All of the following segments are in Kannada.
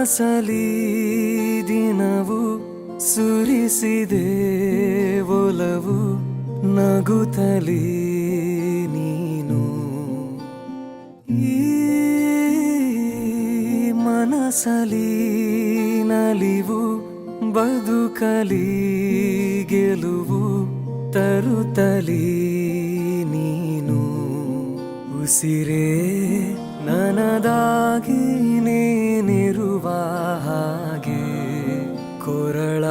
ಮನಸಲಿ ದಿನವು ಸುರಿಸಿದೆ ಒಲವು ನಗುತ್ತಲೀ ನೀನು ಈ ಮನಸಲಿ ನಲಿವು ಬದುಕಲಿ ಗೆಲುವು ತರುತ್ತಲೀ ನೀನು ಉಸಿರೇ ನನದಾಗಿ ನೀನಿರುವ ಹಾಗೆ ಕೊರಳ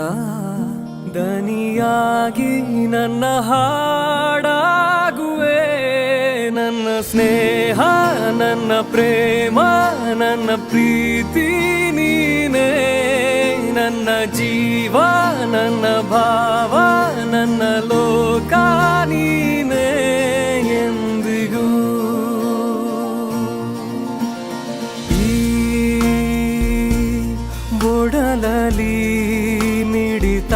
ದನಿಯಾಗಿ ನನ್ನ ಹಾಡಾಗುವೆ ನನ್ನ ಸ್ನೇಹ ನನ್ನ ಪ್ರೇಮ ನನ್ನ ಪ್ರೀತಿ ನೀನೇ ನನ್ನ ಜೀವ ನನ್ನ ಭಾವ ನನ್ನ ಲೋಕ ನೀನೇ ಎಂದಿಗೂ ಈ ಬೊಡಲಲಿ ಮಿಡಿತ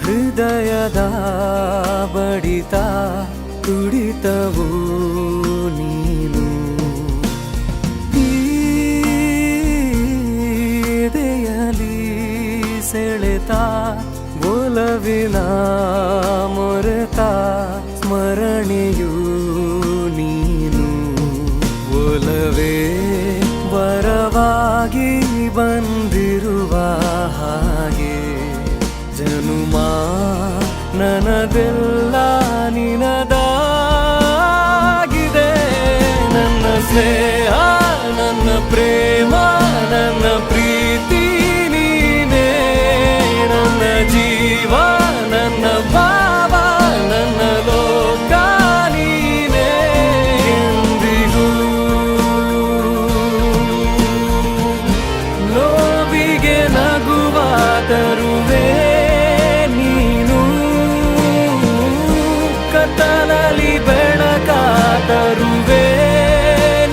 ಹೃದಯದ ಬಡಿತ ತುಡಿತವು ನೀನು ಈ ಎದೆಯಲಿ ಸೆಳೆತ ಒಲವಿನ ಮೊರೆತ ಸ್ಮರಣೆಯು ನೀನು ಒಲವೇ ವರವಾಗಿ ಬಂದಿರುವ ಹಾಗೆ ಜನುಮ ನನದೆಲ್ಲ ನಿನದಾಗಿದೆ ನನ್ನ ಸ್ನೇಹ ನನ್ನ ಪ್ರೇಮ ನನ್ನ ಪ್ರೀತಿ ನೀನೇ ನನ್ನ ಜೀವ ನನ್ನ ಭಾವ ನನ್ನ ಲೋಕ ನೀನೇ ಎಂದಿಗೂ ನೋವಿಗೆ ನಗುವ ತರುವೆ ನೀನು ಕತ್ತಲಲ್ಲಿ ಬೆಳಕ ತರುವೆ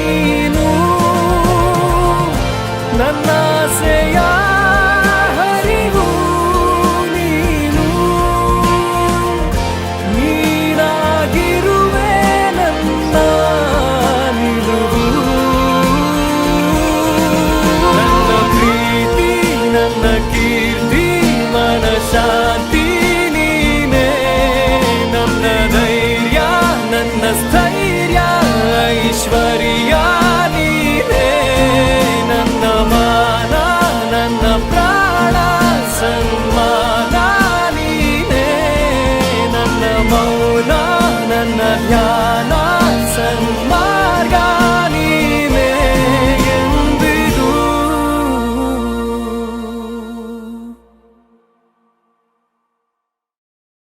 ನೀನು ನನ್ನ ಆಸೆಯ